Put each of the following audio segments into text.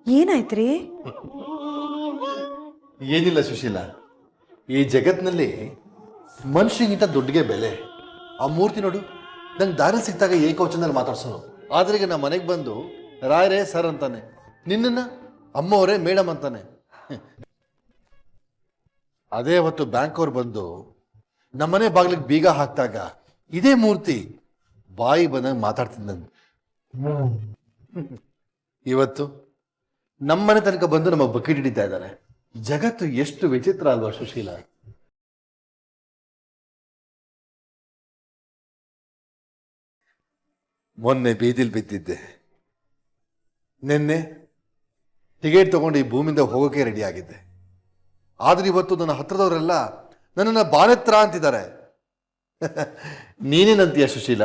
ಏನಾಯ್ತ್ರಿ? ಏನಿಲ್ಲ ಸುಶೀಲ, ಈ ಜಗತ್ನಲ್ಲಿ ಮನುಷ್ಯನಿಗಿಂತ ದುಡ್ಡಿಗೆ ಬೆಲೆ. ಆ ಮೂರ್ತಿ ನೋಡು, ನಂಗೆ ದಾರಿ ಸಿಕ್ತಾಗ ಏಕವಚನದಲ್ಲಿ ಮಾತಾಡ್ಸೋನು. ಆದ್ರೆ ಈಗ ನಮ್ಮ ಮನೆಗೆ ಬಂದು ರಾಯರೇ ಸರ್ ಅಂತಾನೆ, ನಿನ್ನನ್ನ ಅಮ್ಮವರೇ ಮೇಡಮ್ ಅಂತಾನೆ. ಅದೇ ಅವತ್ತು ಬ್ಯಾಂಕ್ ಅವ್ರು ಬಂದು ನಮ್ಮನೆ ಬಾಗಿಲಿಗೆ ಬೀಗ ಹಾಕ್ದಾಗ ಇದೇ ಮೂರ್ತಿ ಬಾಯಿ ಬಂದಂಗೆ ಮಾತಾಡ್ತಿದ್ದಂಗೆ. ಇವತ್ತು ನಮ್ಮನೆ ತನಕ ಬಂದು ನಮ್ಮ ಬಕೆಟ್ ಹಿಡಿತಾ ಇದ್ದಾರೆ. ಜಗತ್ತು ಎಷ್ಟು ವಿಚಿತ್ರ ಅಲ್ವಾ ಸುಶೀಲ? ಮೊನ್ನೆ ಬೀದಿಲ್ ಬಿದ್ದಿದ್ದೆ, ನಿನ್ನೆ ಟಿಕೆಟ್ ತಗೊಂಡು ಈ ಭೂಮಿಯಿಂದ ಹೋಗೋಕೆ ರೆಡಿ ಆಗಿದ್ದೆ. ಆದ್ರೆ ಇವತ್ತು ನನ್ನ ಹತ್ರದವರೆಲ್ಲ ನನ್ನನ್ನು ಬಾಳೆತ್ರ ಅಂತಿದ್ದಾರೆ. ನೀನೇನಂತೀಯ ಸುಶೀಲ?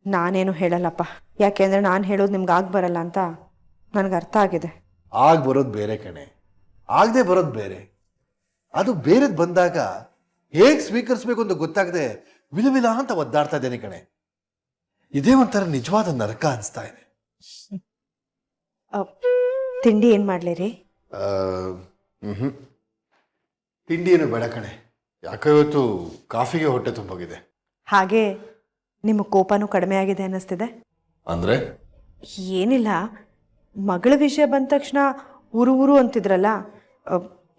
ನಾನೇನು ಹೇಳಲ್ಲಪ್ಪ, ಯಾಕೆಂದ್ರೆ ನಾನು ಹೇಳೋದು ನಿಮ್ಗೆ ಆಗ ಬರಲ್ಲ ಅಂತ ನನಗೆ ಅರ್ಥ ಆಗಿದೆ. ಆಗ ಬರೋದು ಬೇರೆ ಕಣೆ, ಆಗದೆ ಬರೋದು ಬೇರೆ. ಅದು ಬೇರೆದ್ ಬಂದಾಗ ಹೇಗೆ ಸ್ವೀಕರಿಸ್ಬೇಕು ಅಂತ ಗೊತ್ತಾಗದೆ ವಿಲವಿಲ ಅಂತ ಒದ್ದಾಡ್ತಾ ಇದ್ದೇನೆ ಕಣೆ. ಇದೇ ಒಂಥರ ನಿಜವಾದ ನರಕ ಅನಿಸ್ತಾ ಇದೆ. ತಿಂಡಿ ಏನು ಮಾಡಲಿ ರೀ? ತಿಂಡಿ ಏನು ಬೇಡ ಕಣೆ, ಯಾಕೋ ಇವತ್ತು ಕಾಫಿಗೆ ಹೊಟ್ಟೆ ತುಂಬೋಗಿದೆ. ಹಾಗೆ ನಿಮ್ಮ ಕೋಪನೂ ಕಡಿಮೆ ಆಗಿದೆ ಅನ್ನಿಸ್ತಿದೆ. ಅಂದ್ರೆ ಏನಿಲ್ಲ, ಮಗಳ ವಿಷಯ ಬಂದ ತಕ್ಷಣ ಊರು ಅಂತಿದ್ರಲ್ಲ,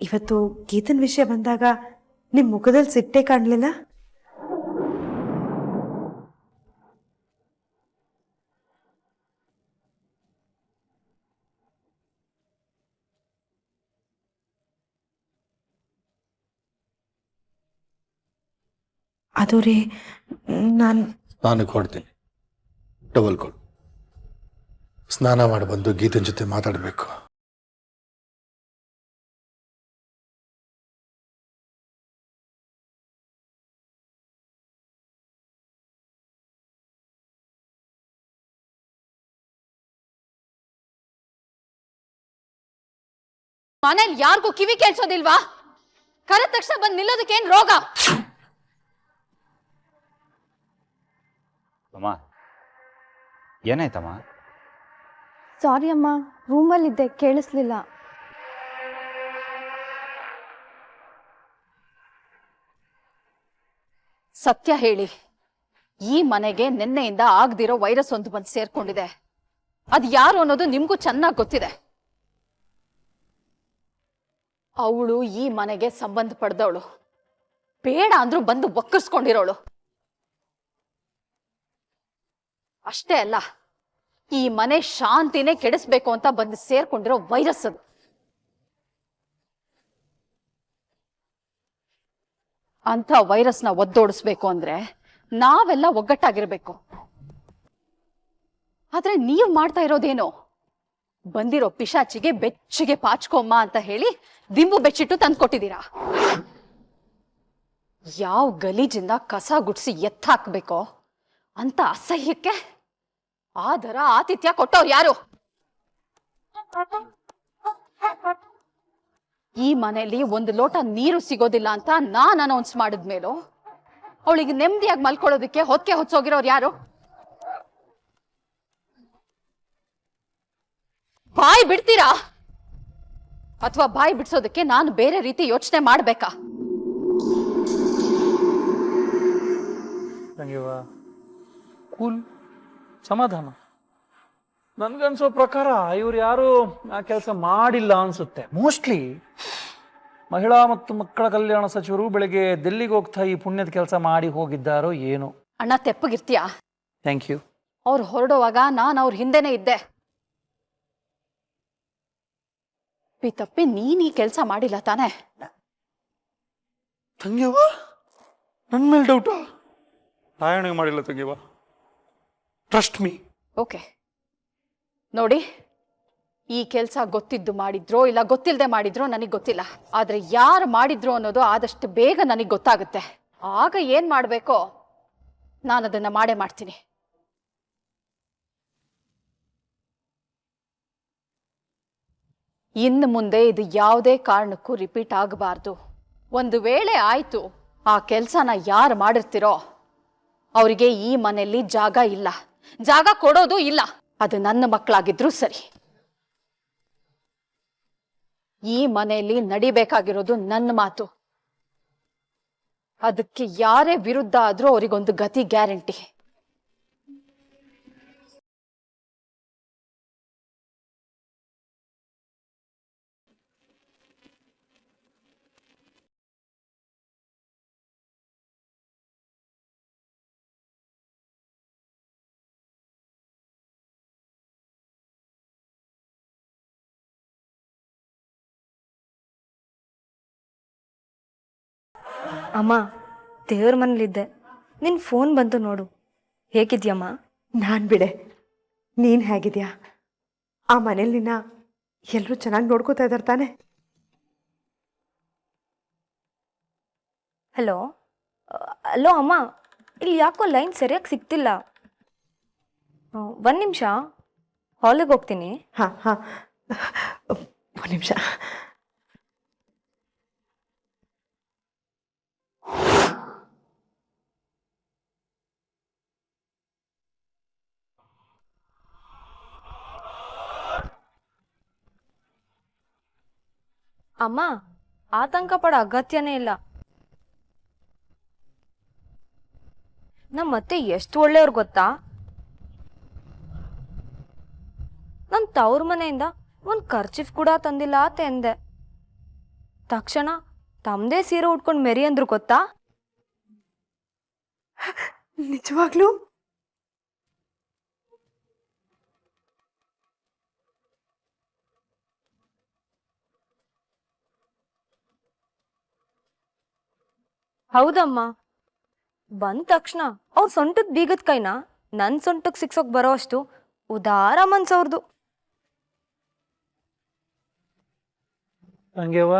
ಇವತ್ತು ಗೀತನ ವಿಷಯ ಬಂದಾಗ ನಿಮ್ಮ ಮುಖದಲ್ಲಿ ಸಿಟ್ಟೆ ಕಾಣಲಿಲ್ಲ? ಅದು ರೀ, ನಾನು ಕೊಡ್ತೀನಿ, ಟವಲ್ ಕೊಡು. ಸ್ನಾನ ಮಾಡಿ ಬಂದು ಗೀತನ ಜೊತೆ ಮಾತಾಡಬೇಕು. ಮನೇಲಿ ಯಾರಿಗೂ ಕಿವಿ ಕೇಳಿಸೋದಿಲ್ವಾ? ಕರೆದ ತಕ್ಷಣ ಬಂದು ನಿಲ್ಲೋದಕ್ಕೇನ್ ರೋಗ? ಅಮ್ಮ, ಏನಾಯ್ತಮ್ಮ? ಸಾರಿ ಅಮ್ಮ, ರೂಮಲ್ಲಿದ್ದೆ, ಕೇಳಿಸ್ಲಿಲ್ಲ. ಸತ್ಯ ಹೇಳಿ, ಈ ಮನೆಗೆ ನಿನ್ನೆಯಿಂದ ಆಗದಿರೋ ವೈರಸ್ ಒಂದು ಬಂದು ಸೇರ್ಕೊಂಡಿದೆ. ಅದು ಯಾರು ಅನ್ನೋದು ನಿಮ್ಗೂ ಚೆನ್ನಾಗಿ ಗೊತ್ತಿದೆ. ಅವಳು ಈ ಮನೆಗೆ ಸಂಬಂಧ ಪಡೆದವಳು, ಬೇಡ ಅಂದ್ರೂ ಬಂದು ಒಕ್ಕರ್ಸ್ಕೊಂಡಿರೋಳು. ಅಷ್ಟೇ ಅಲ್ಲ, ಈ ಮನೆ ಶಾಂತಿನೇ ಕೆಡಿಸ್ಬೇಕು ಅಂತ ಬಂದು ಸೇರ್ಕೊಂಡಿರೋ ವೈರಸ್ ಅದು. ಅಂತ ವೈರಸ್ನ ಒದ್ದೋಡಿಸ್ಬೇಕು ಅಂದ್ರೆ ನಾವೆಲ್ಲ ಒಗ್ಗಟ್ಟಾಗಿರ್ಬೇಕು. ಆದ್ರೆ ನೀವು ಮಾಡ್ತಾ ಇರೋದೇನು? ಬಂದಿರೋ ಪಿಶಾಚಿಗೆ ಬೆಚ್ಚಿಗೆ ಪಾಚ್ಕೊಮ್ಮ ಅಂತ ಹೇಳಿ ದಿಂಬು ಬೆಚ್ಚಿಟ್ಟು ತಂದ್ಕೊಟ್ಟಿದ್ದೀರಾ. ಯಾವ ಗಲೀಜಿಂದ ಕಸ ಗುಡ್ಸಿ ಎತ್ತಾಕ್ಬೇಕೋ ಅಂತ ಅಸಹ್ಯಕ್ಕೆ ಆದರ ಆತಿಥ್ಯ ಕೊಟ್ಟವ್ರು ಯಾರು? ಈ ಮನೆಯಲ್ಲಿ ಒಂದು ಲೋಟ ನೀರು ಸಿಗೋದಿಲ್ಲ ಅಂತ ನಾನ್ ಅನೌನ್ಸ್ ಮಾಡಿದ್ಮೇಲೂ ಅವಳಿಗೆ ನೆಮ್ಮದಿಯಾಗಿ ಮಲ್ಕೊಳ್ಳೋದಕ್ಕೆ ಹೊತ್ತಿಗೆ ಹೊಚ್ಚೋಗಿರೋರು ಯಾರು? ಬಾಯಿ ಬಿಡ್ತೀರಾ ಅಥವಾ ಬಾಯಿ ಬಿಡ್ಸೋದಕ್ಕೆ ನಾನು ಬೇರೆ ರೀತಿ ಯೋಚನೆ ಮಾಡ್ಬೇಕಾ? ಕೂಲ್, ಸಮಾಧಾನ. ನನ್ಗನ್ಸೋ ಪ್ರಕಾರ ಇವ್ರು ಯಾರು ಆ ಕೆಲಸ ಮಾಡಿಲ್ಲ ಅನ್ಸುತ್ತೆ. ಮೋಸ್ಟ್ಲಿ ಮಹಿಳಾ ಮತ್ತು ಮಕ್ಕಳ ಕಲ್ಯಾಣ ಸಚಿವರು ಬೆಳಗ್ಗೆ ದಿಲ್ಲಿಗೆ ಹೋಗ್ತಾ ಈ ಪುಣ್ಯದ ಕೆಲಸ ಮಾಡಿ ಹೋಗಿದ್ದಾರೋ ಏನೋ. ಅಣ್ಣ ತೆಪ್ಪಗಿರ್ತೀಯಾ? Thank you. ಅವ್ರು ಹೊರಡುವಾಗ ನಾನು ಅವ್ರ ಹಿಂದೆನೆ ಇದ್ದೆ. ತಪ್ಪಿ ನೀನ್ ಈ ಕೆಲಸ ಮಾಡಿಲ್ಲ ತಾನೆ? ತಂಗ್ಯವ, ನನ್ನ ಮೇಲೆ ಡೌಟಾ? ರಾಯಣ್ಣಿಗೆ ಮಾಡಿಲ್ಲ ತಂಗ್ಯವ, ಟ್ರಸ್ಟ್ ಮೀ. ಓಕೆ ನೋಡಿ, ಈ ಕೆಲಸ ಗೊತ್ತಿದ್ದು ಮಾಡಿದ್ರೋ ಇಲ್ಲ ಗೊತ್ತಿಲ್ಲದೆ ಮಾಡಿದ್ರೋ ನನಗೆ ಗೊತ್ತಿಲ್ಲ. ಆದ್ರೆ ಯಾರು ಮಾಡಿದ್ರು ಅನ್ನೋದು ಆದಷ್ಟು ಬೇಗ ನನಗೆ ಗೊತ್ತಾಗುತ್ತೆ. ಆಗ ಏನ್ ಮಾಡ್ಬೇಕೋ ನಾನು ಅದನ್ನ ಮಾಡೇ ಮಾಡ್ತೀನಿ. ಇನ್ನು ಮುಂದೆ ಇದು ಯಾವುದೇ ಕಾರಣಕ್ಕೂ ರಿಪೀಟ್ ಆಗಬಾರ್ದು. ಒಂದು ವೇಳೆ ಆಯ್ತು, ಆ ಕೆಲಸನ ಯಾರು ಮಾಡಿರ್ತಿರೋ ಅವರಿಗೆ ಈ ಮನೆಯಲ್ಲಿ ಜಾಗ ಇಲ್ಲ, ಜಾಗ ಕೊಡೋದು ಇಲ್ಲ. ಅದು ನನ್ನ ಮಕ್ಕಳಾಗಿದ್ರೂ ಸರಿ. ಈ ಮನೆಯಲ್ಲಿ ನಡಿಬೇಕಾಗಿರೋದು ನನ್ನ ಮಾತು. ಅದಕ್ಕೆ ಯಾರೇ ವಿರುದ್ಧ ಆದ್ರೂ ಅವರಿಗೊಂದು ಗತಿ ಗ್ಯಾರಂಟಿ. ಅಮ್ಮ, ದೇವ್ರ ಮನೇಲಿದ್ದೆ, ನಿನ್ನ ಫೋನ್ ಬಂತು ನೋಡು. ಹೇಗಿದ್ಯಮ್ಮ? ನಾನು ಬಿಡೆ, ನೀನು ಹೇಗಿದ್ಯಾ? ಆ ಮನೇಲಿ ನಿನ್ನ ಎಲ್ಲರೂ ಚೆನ್ನಾಗಿ ನೋಡ್ಕೋತಾ ಇದ್ದಾರೆ ತಾನೆ? ಹಲೋ ಹಲೋ ಅಮ್ಮ, ಇಲ್ಲಿ ಯಾಕೋ ಲೈನ್ ಸರಿಯಾಗಿ ಸಿಗ್ತಿಲ್ಲ. ಒಂದು ನಿಮಿಷ, ಹಾಲಿಗೆ ಹೋಗ್ತೀನಿ. ಹಾಂ ಹಾಂ, ಒಂದು ನಿಮಿಷ. ಅಮ್ಮ, ಆತಂಕ ಪಡೋ ಅಗತ್ಯನೇ ಇಲ್ಲ. ನಮ್ಮತ್ತೆ ಎಷ್ಟು ಒಳ್ಳೆಯವ್ರು ಗೊತ್ತಾ? ನನ್ನ ತವ್ರ ಮನೆಯಿಂದ ಒಂದು ಕರ್ಚಿಫ್ ಕೂಡ ತಂದಿಲ್ಲ ಆತ ಎಂದೆ. ತಕ್ಷಣ ತಮ್ಮದೇ ಸೀರೆ ಉಟ್ಕೊಂಡು ಮೆರಿ ಅಂದ್ರು ಗೊತ್ತಾ? ನಿಜವಾಗ್ಲೂ? ಹೌದಮ್ಮ. ಬಂದ ತಕ್ಷಣ ಅವ್ರ ಸೊಂಟದ ಬೀಗದ ಕೈನ ನನ್ನ ಸೊಂಟಕ್ಕೆ ಸಿಕ್ಸೋಕ್ ಬರೋ ಅಷ್ಟು ಉದಾರ ಮನ್ಸವ್ರದು. ಹಂಗೆವ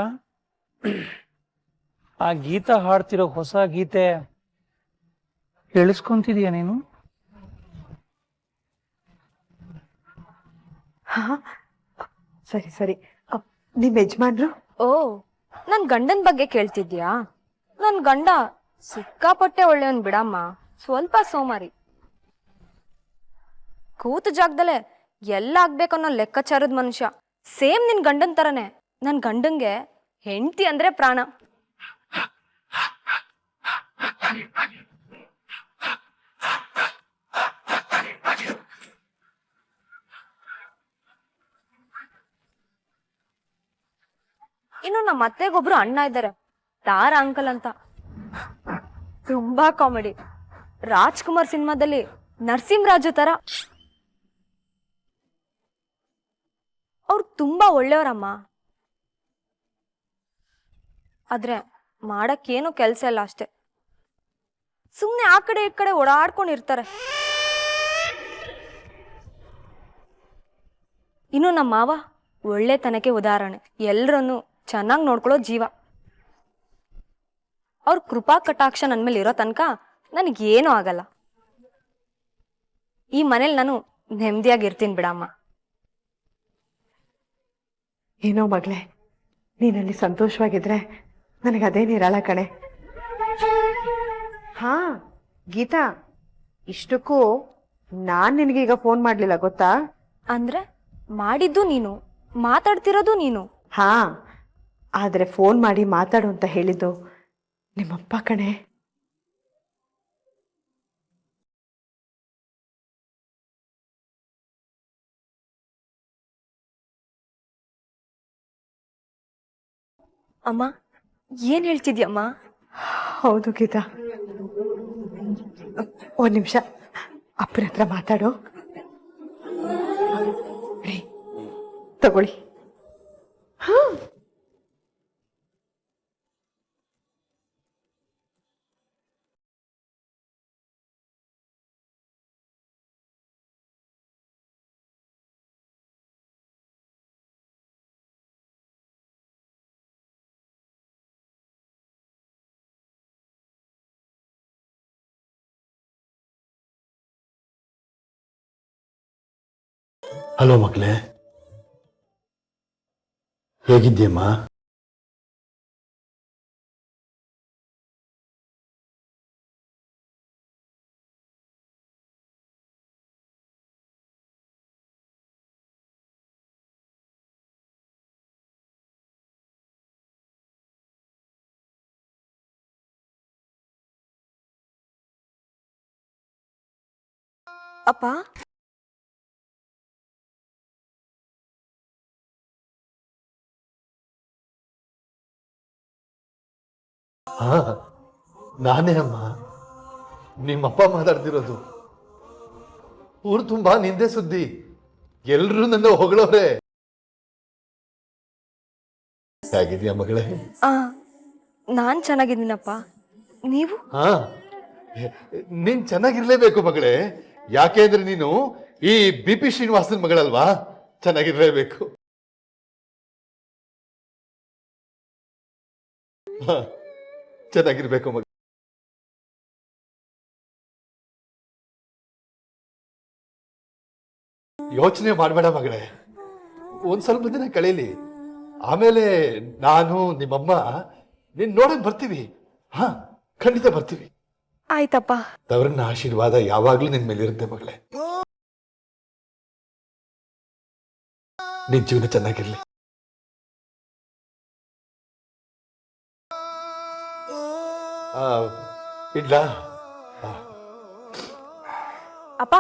ಆ ಗೀತಾ ಹಾಡ್ತಿರೋ ಹೊಸ ಗೀತೆ ಕೇಳಿಸ್ಕೊಂತಿದೀಯ ನೀನು? ಹಾಂ, ಸರಿ ಸರಿ. ನಿಮ್ಮ ಯಜಮಾನ್ರು? ಓ, ನನ್ನ ಗಂಡನ ಬಗ್ಗೆ ಕೇಳ್ತಿದ್ಯಾ? ನನ್ನ ಗಂಡ ಸಿಕ್ಕಾಪಟ್ಟೆ ಒಳ್ಳೆಯವನ್ ಬಿಡಮ್ಮ, ಸ್ವಲ್ಪ ಸೋಮಾರಿ. ಕೂತ ಜಾಗದಲ್ಲೇ ಎಲ್ಲ ಆಗ್ಬೇಕನ್ನೋ ಲೆಕ್ಕಾಚಾರದ ಮನುಷ್ಯ. ಸೇಮ್ ನಿನ್ ಗಂಡನ್ ತರನೇ. ನನ್ನ ಗಂಡಂಗೆ ಹೆಂಡತಿ ಅಂದ್ರೆ ಪ್ರಾಣ. ಇನ್ನು ನಮ್ಮ ಅತ್ತೆಗೊಬ್ರು ಅಣ್ಣ ಇದ್ದಾರೆ, ತಾರ ಅಂಕಲ್ ಅಂತ. ತುಂಬಾ ಕಾಮಿಡಿ. ರಾಜ್ಕುಮಾರ್ ಸಿನಿಮಾದಲ್ಲಿ ನರಸಿಂಹರಾಜು ತರ. ಅವ್ರು ತುಂಬಾ ಒಳ್ಳೆಯವರಮ್ಮ. ಆದ್ರೆ ಮಾಡಕ್ಕೇನು ಕೆಲ್ಸ ಇಲ್ಲ ಅಷ್ಟೆ. ಸುಮ್ನೆ ಆ ಕಡೆ ಈ ಕಡೆ ಓಡಾಡ್ಕೊಂಡಿರ್ತಾರೆ. ಇನ್ನು ನಮ್ಮ ಮಾವ ಒಳ್ಳೆತನಕ್ಕೆ ಉದಾಹರಣೆ. ಎಲ್ರನ್ನು ಚೆನ್ನಾಗಿ ನೋಡ್ಕೊಳ್ಳೋ ಜೀವ. ಅವ್ರ ಕೃಪಾ ಕಟಾಕ್ಷ ನನ್ನ ಮೇಲೆ ಇರೋ ತನಕ ನನಗೇನೂ ಆಗಲ್ಲ. ಈ ಮನೇಲಿ ನಾನು ನೆಮ್ಮದಿಯಾಗಿರ್ತೀನಿ ಬಿಡಮ್ಮ. ಏನೋ ಮಗಳೇ, ನೀನಲ್ಲಿ ಸಂತೋಷವಾಗಿದ್ರೆ ನನಗದೇ ನಿರಾಳ ಕಣೆ. ಹಾಂ ಗೀತಾ, ಇಷ್ಟಕ್ಕೂ ನಾನು ನಿನಗೀಗ ಫೋನ್ ಮಾಡಲಿಲ್ಲ ಗೊತ್ತಾ? ಅಂದ್ರೆ ಮಾಡಿದ್ದು ನೀನು, ಮಾತಾಡ್ತಿರೋದು ನೀನು. ಹಾಂ, ಆದರೆ ಫೋನ್ ಮಾಡಿ ಮಾತಾಡು ಅಂತ ಹೇಳಿದ್ದು ನಿಮ್ಮಪ್ಪ ಕಣೆ. ಅಮ್ಮ, ಏನ್ ಹೇಳ್ತಿದ್ಯಮ್ಮ? ಹೌದು ಗೀತಾ, ಒಂದು ನಿಮಿಷ ಅಪ್ಪನ ಹತ್ರ ಮಾತಾಡು. ರೀ, ತಗೊಳ್ಳಿ. ಹಾಂ, ಹಲೋ ಮಕ್ಕಳೇ, ಹೇಗಿದ್ದೀಯಮ್ಮ? ಅಪ್ಪ ಹಾ ನಾನೇ ಅಮ್ಮ, ನಿಮ್ಮಪ್ಪ ಮಾತಾಡ್ತಿರೋದು. ಊರು ತುಂಬಾ ನಿಂದೆ ಸುದ್ದಿ, ಎಲ್ರೂ ನನ್ನ ಹೊಗಳವ್ರೆ. ಹೇಗಿದ್ಯಾ ಮಗಳೇ? ಆ ನಾನ್ ಚೆನ್ನಾಗಿದ್ದೀನಪ್ಪ, ನೀವು? ಹಾ, ನೀನ್ ಚೆನ್ನಾಗಿರ್ಲೇಬೇಕು ಮಗಳೇ. ಯಾಕೆ ಅಂದ್ರೆ ನೀನು ಈ BP ಶ್ರೀನಿವಾಸನ್ ಮಗಳಲ್ವಾ, ಚೆನ್ನಾಗಿರ್ಲೇಬೇಕು. ಹಾ, ಚೆನ್ನಾಗಿರ್ಬೇಕು ಮಗ. ಯೋಚನೆ ಮಾಡಬೇಡ ಮಗಳೇ, ಒಂದ್ ಸ್ವಲ್ಪ ದಿನ ಕಳೀಲಿ, ಆಮೇಲೆ ನಾನು ನಿಮ್ಮಮ್ಮ ನೀನ್ ನೋಡಕ್ ಬರ್ತೀವಿ. ಹಾ, ಖಂಡಿತ ಬರ್ತೀವಿ. ಆಯ್ತಪ್ಪ. ದೇವರನ್ನ ಆಶೀರ್ವಾದ ಯಾವಾಗ್ಲೂ ನಿನ್ ಮೇಲೆ ಇರುತ್ತೆ ಮಗಳೇ. ನಿನ್ ಜೀವನ ಚೆನ್ನಾಗಿರ್ಲಿ. ಇಡ್ಲಾ? ಅಪ್ಪ